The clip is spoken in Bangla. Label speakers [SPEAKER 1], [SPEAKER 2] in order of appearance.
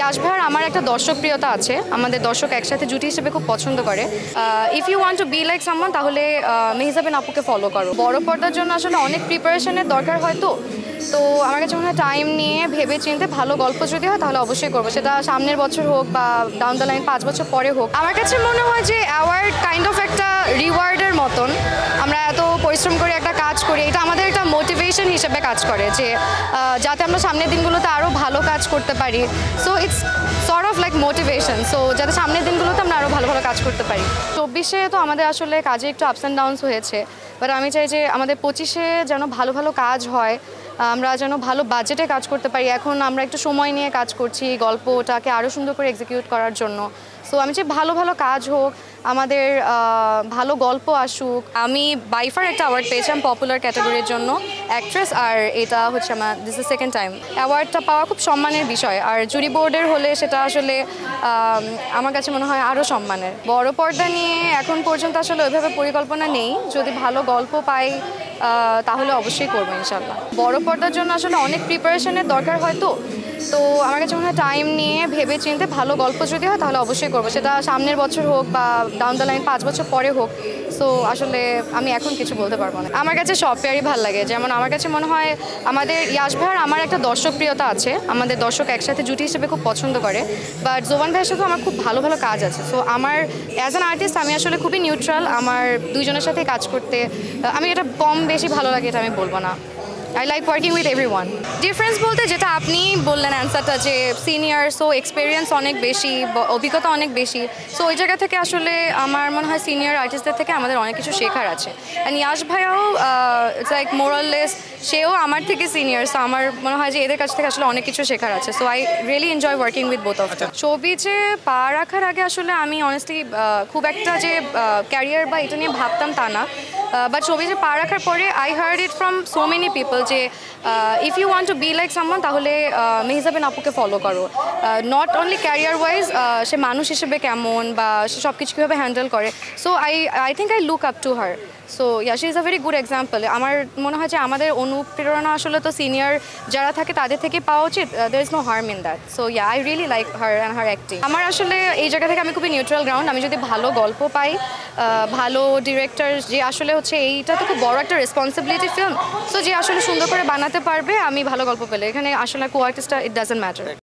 [SPEAKER 1] ইয়াশ ভাইয়ার আমার একটা দর্শকপ্রিয়তা আছে, আমাদের দর্শক একসাথে জুটি হিসেবে খুব পছন্দ করে। If you want to be like someone তাহলে মেহজাবিন আপুকে ফলো করো। বড় পর্দার জন্য আসলে অনেক প্রিপারেশনের দরকার হয়, তো আমার কাছে মনে হয় টাইম নিয়ে ভেবে চিনতে ভালো গল্প যদি হয় তাহলে অবশ্যই করবো, সেটা সামনের বছর হোক বা ডাউন দ্য লাইন 5 বছর পরে হোক। আমার কাছে মনে হয় যে অ্যাওয়ার্ড কাইন্ড অফ একটা রিওয়ার্ডের মতন। আমরা এত পরিশ্রম করে একটা কাজ করি, এটা আমাদের একটা মোটিভেশন হিসেবে কাজ করে যে যাতে আমরা সামনের দিনগুলোতে আরও ভালো কাজ করতে পারি। So it's sort of like motivation, so যাতে সামনের দিনগুলোতে আমরা আরও ভালো ভালো কাজ করতে পারি। 24-এ তো আমাদের আসলে কাজে একটু আপস অ্যান্ড ডাউনস হয়েছে, বাট আমি চাই যে আমাদের 25-এ যেন ভালো ভালো কাজ হয়, আমরা যেন ভালো বাজেটে কাজ করতে পারি। এখন আমরা একটু সময় নিয়ে কাজ করছি গল্পটাকে আরও সুন্দর করে এক্সিকিউট করার জন্য। সো আমি চাই ভালো ভালো কাজ হোক, আমাদের ভালো গল্প আসুক। আমি বাইফার একটা অ্যাওয়ার্ড পেয়েছিলাম পপুলার ক্যাটাগরির জন্য অ্যাক্ট্রেস, আর এটা হচ্ছে আমার দিস ইজ সেকেন্ড টাইম। অ্যাওয়ার্ডটা পাওয়া খুব সম্মানের বিষয়, আর জুরি বোর্ডের হলে সেটা আসলে আমার কাছে মনে হয় আরও সম্মানের। বড় পর্দা নিয়ে এখন পর্যন্ত আসলে ওইভাবে পরিকল্পনা নেই, যদি ভালো গল্প পাই তাহলে অবশ্যই করবো ইনশাল্লাহ। বড় পর্দার জন্য আসলে অনেক প্রিপারেশনের দরকার হয়, তো আমার কাছে মনে হয় টাইম নিয়ে ভেবে চিনতে ভালো গল্প যদি হয় তাহলে অবশ্যই করবো, সেটা সামনের বছর হোক বা ডাউন দ্য লাইন 5 বছর পরে হোক। সো আসলে আমি এখন কিছু বলতে পারবো না। আমার কাছে সব পেয়ারই ভালো লাগে, যেমন আমার কাছে মনে হয় আমাদের ইয়াশ ভাইয়ার আমার একটা দর্শকপ্রিয়তা আছে, আমাদের দর্শক একসাথে জুটি হিসেবে খুব পছন্দ করে। বাট জোবান ভাইয়ের সাথেও আমার খুব ভালো ভালো কাজ আছে। সো আমার অ্যাজ অ্যান আর্টিস্ট আমি আসলে খুবই নিউট্রাল, আমার দুইজনের সাথে কাজ করতে আমি এটা কম বেশি ভালো লাগে এটা আমি বলবো না। I like working with everyone. Difference বলতে যেটা আপনি বললেন অ্যান্সারটা, যে সিনিয়র, সো এক্সপিরিয়েন্স অনেক বেশি, অভিজ্ঞতা অনেক বেশি। সো ওই জায়গা থেকে আসলে আমার মনে হয় সিনিয়র আর্টিস্টদের থেকে আমাদের অনেক কিছু শেখার আছে। অ্যান্ড ইয়াশ ভাইয়াও ইটস লাইক মোরাললেস, সেও আমার থেকে সিনিয়র। সো আমার মনে হয় যে এদের কাছ থেকে আসলে অনেক কিছু শেখার আছে। So I really enjoy working with both of them. শোবিজে পা রাখার আগে আসলে আমি অনেস্টলি খুব একটা যে ক্যারিয়ার বা এটা নিয়ে ভাবতাম তা না, বাট শোবিজে পা রাখার পরে I heard it from so many people যে if you want to be like someone তাহলে মেহজাবিন আপুকে ফলো করো। নট অনলি ক্যারিয়ার ওয়াইজ, সে মানুষ হিসেবে কেমন বা সে সব কিছু কীভাবে হ্যান্ডেল করে। So I think I look up to her. So yeah, she is a very good example. আমার মনে হয় যে আমাদের অনুপ্রেরণা আসলে তো সিনিয়র যারা থাকে তাদের থেকে পাওয়া উচিত। There is no harm in that. So yeah, I really like her and her acting. আমার আসলে এই জায়গা থেকে আমি খুবই নিউট্রাল গ্রাউন্ড। আমি যদি ভালো গল্প পাই, ভালো ডিরেক্টর যে আসলে হচ্ছে, এইটা তো খুব বড় একটা রেসপন্সিবিলিটি ফিল্ম, সো যে আসলে সুন্দর করে বানাতে পারবে, আমি ভালো গল্প পেলে এখানে আসলে কো আর্টিস্টটা ইট ডাজন্ট ম্যাটার।